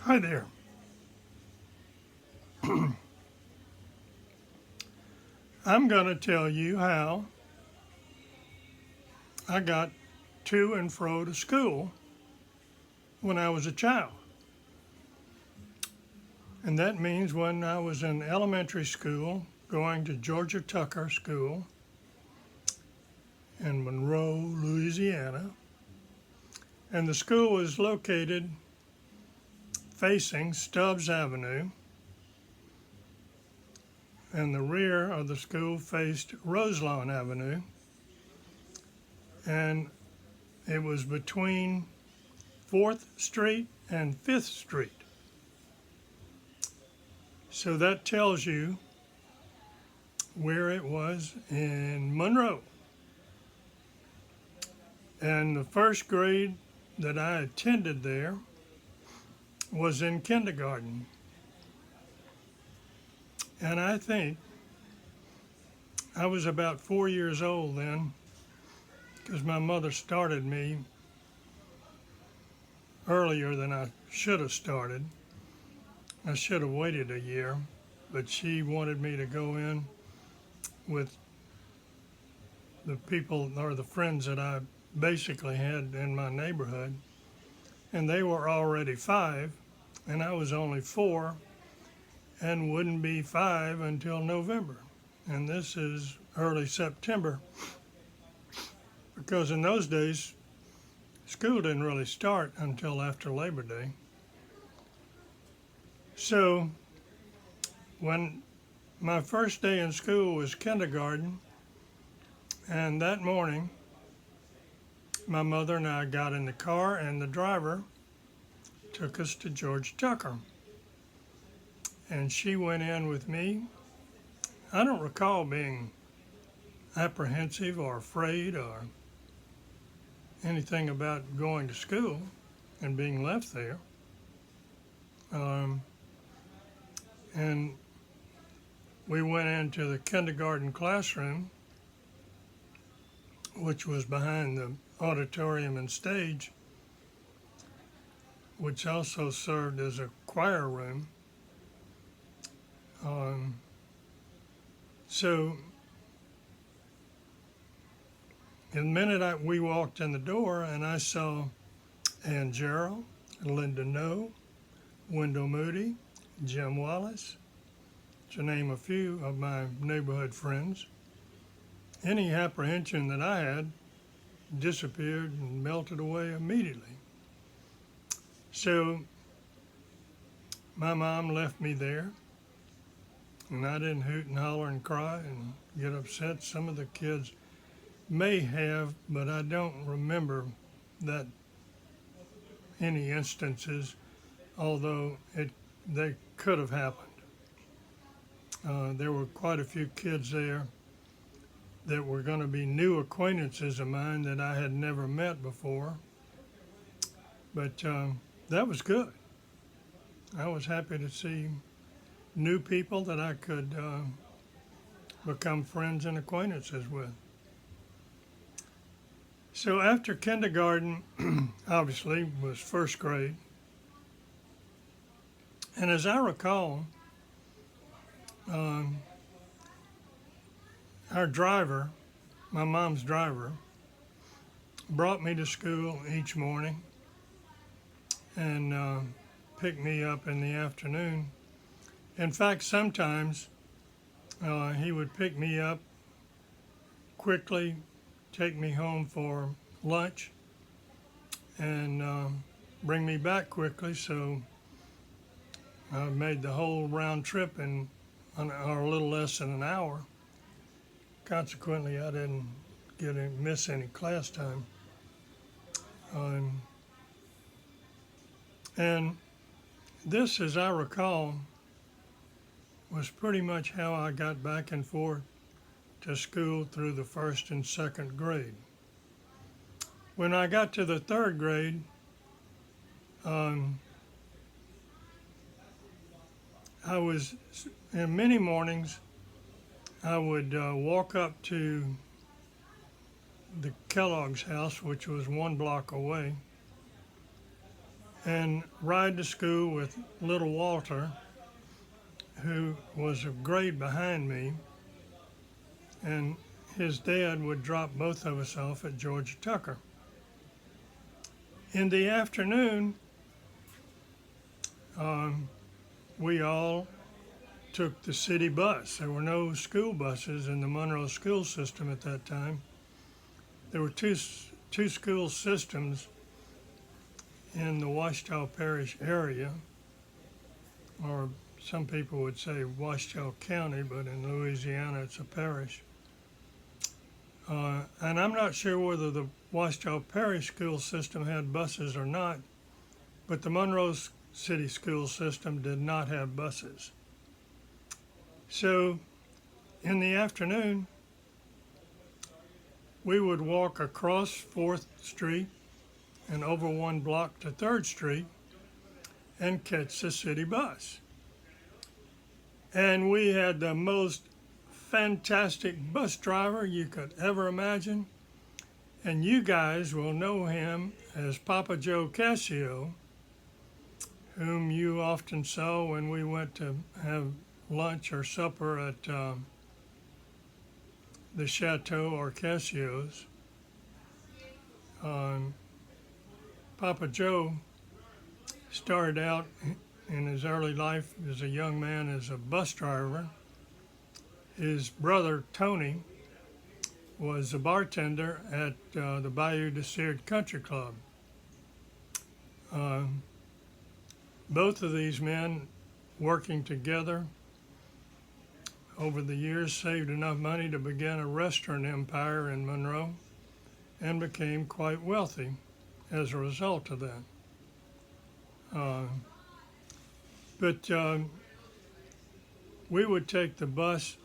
Hi there. I'm going to tell you how I got to and fro to school when I was a child. And that means when I was in elementary school, going to Georgia Tucker School in Monroe, Louisiana. And the school was located facing Stubbs Avenue, and the rear of the school faced Roselawn Avenue. And it was between 4th Street and 5th Street. So that tells you where it was in Monroe. And the first grade that I attended there was in kindergarten. And I think I was about 4 years old then, because my mother started me earlier than I should have started. I should have waited a year, but she wanted me to go in with the people or the friends that I basically had in my neighborhood. And they were already 5, and I was only 4, and wouldn't be 5 until November. And this is early September, because in those days, school didn't really start until after Labor Day. So when my first day in school was kindergarten, and that morning, my mother and I got in the car, and the driver took us to Georgia Tucker. And she went in with me. I don't recall being apprehensive or afraid or anything about going to school and being left there. And we went into the kindergarten classroom, which was behind the auditorium and stage, which also served as a choir room. So the minute we walked in the door, and I saw Ann Gerald, Linda No, Wendell Moody, Jim Wallace, to name a few of my neighborhood friends, any apprehension that I had disappeared and melted away immediately. So my mom left me there, and I didn't hoot and holler and cry and get upset. Some of the kids may have, but I don't remember that any instances, although they could have happened. There were quite a few kids there that were going to be new acquaintances of mine that I had never met before. But that was good. I was happy to see new people that I could become friends and acquaintances with. So after kindergarten, obviously, was first grade. And as I recall, our driver, my mom's driver, brought me to school each morning and picked me up in the afternoon. In fact, sometimes he would pick me up quickly, take me home for lunch, and bring me back quickly. So I made the whole round trip in or a little less than an hour. Consequently, I didn't miss any class time. And this, as I recall, was pretty much how I got back and forth to school through the first and second grade. When I got to the third grade, I was, in many mornings, I would walk up to the Kellogg's house, which was 1 block away, and ride to school with little Walter, who was a grade behind me, and his dad would drop both of us off at Georgia Tucker. In the afternoon, we all took the city bus. There were no school buses in the Monroe school system at that time. There were two school systems in the Ouachita Parish area, or some people would say Ouachita County, but in Louisiana it's a parish. And I'm not sure whether the Ouachita Parish school system had buses or not, but the Monroe City school system did not have buses. So in the afternoon, we would walk across 4th Street and over one block to 3rd Street and catch the city bus. And we had the most fantastic bus driver you could ever imagine. And you guys will know him as Papa Joe Cassio, whom you often saw when we went to have lunch or supper at the Chateau or Cassio's. Papa Joe started out in his early life as a young man as a bus driver. His brother Tony was a bartender at the Bayou de Sirte Country Club. Both of these men, working together over the years, saved enough money to begin a restaurant empire in Monroe and became quite wealthy as a result of that. But we would take the bus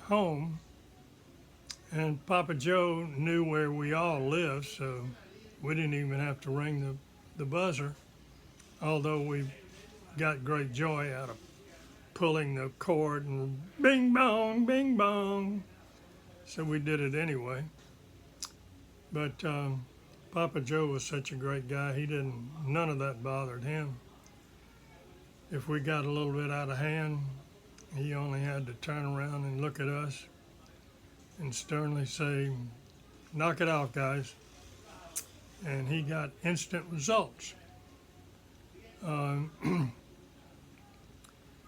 home, and Papa Joe knew where we all lived, so we didn't even have to ring the buzzer, although we got great joy out of pulling the cord and bing bong, bing bong. So we did it anyway. But Papa Joe was such a great guy, none of that bothered him. If we got a little bit out of hand, he only had to turn around and look at us and sternly say, "Knock it out, guys." And he got instant results.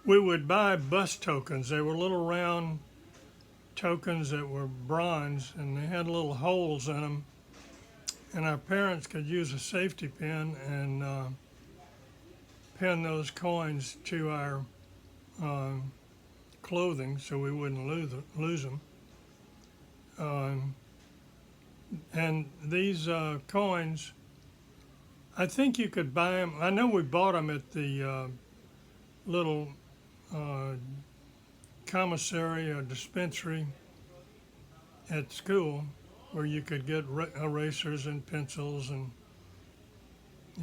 We would buy bus tokens. They were little round tokens that were bronze, and they had little holes in them. And our parents could use a safety pin and pin those coins to our clothing so we wouldn't lose them. And these coins, I think you could buy them. I know we bought them at the little commissary or dispensary at school, where you could get erasers and pencils and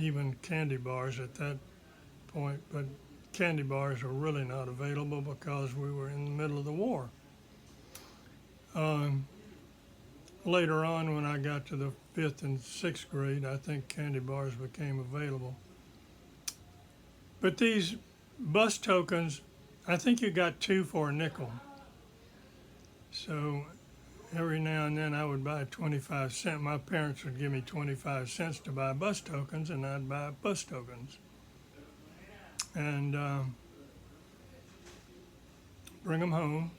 even candy bars at that point. But candy bars were really not available because we were in the middle of the war. Later on, when I got to the 5th and 6th grade, I think candy bars became available. But these bus tokens, I think you got 2 for a nickel. So every now and then I would buy 25 cents. My parents would give me 25 cents to buy bus tokens, and I'd buy bus tokens. And bring them home.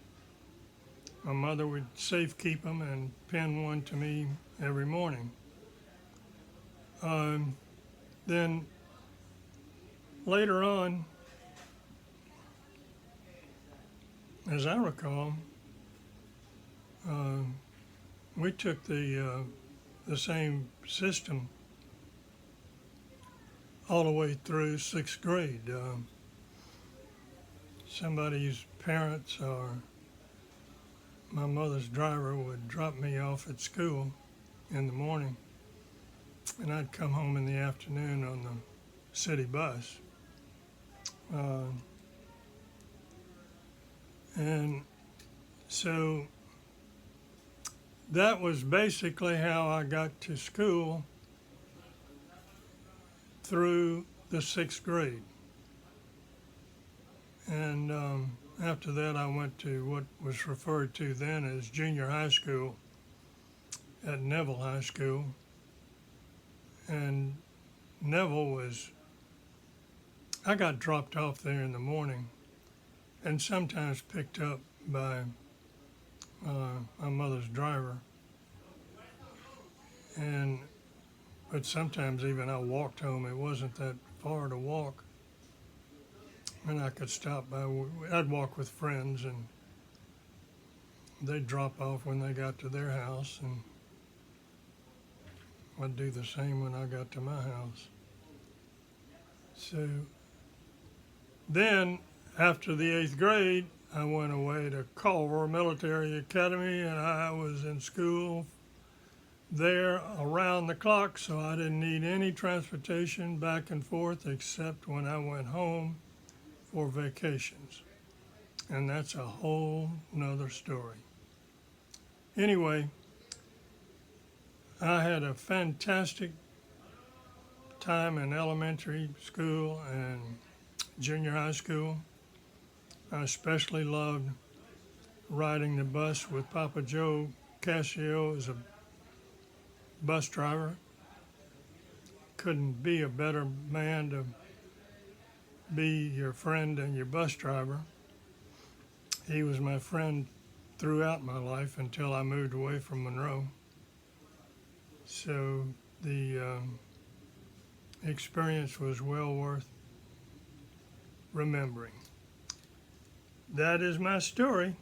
My mother would safe keep them and pin one to me every morning. Then later on, as I recall, we took the same system all the way through 6th grade. Somebody's parents or my mother's driver would drop me off at school in the morning, and I'd come home in the afternoon on the city bus. And so that was basically how I got to school through the sixth grade. And after that, I went to what was referred to then as junior high school at Neville High School. And Neville was, I got dropped off there in the morning and sometimes picked up by my mother's driver. But sometimes even I walked home. It wasn't that far to walk. And I could stop by, I'd walk with friends and they'd drop off when they got to their house, and I'd do the same when I got to my house. So then, after the 8th grade, I went away to Culver Military Academy, and I was in school there around the clock, so I didn't need any transportation back and forth except when I went home for vacations. And that's a whole nother story. Anyway, I had a fantastic time in elementary school and junior high school. I especially loved riding the bus with Papa Joe Cascio as a bus driver. Couldn't be a better man to be your friend and your bus driver. He was my friend throughout my life until I moved away from Monroe. So the experience was well worth remembering. That is my story.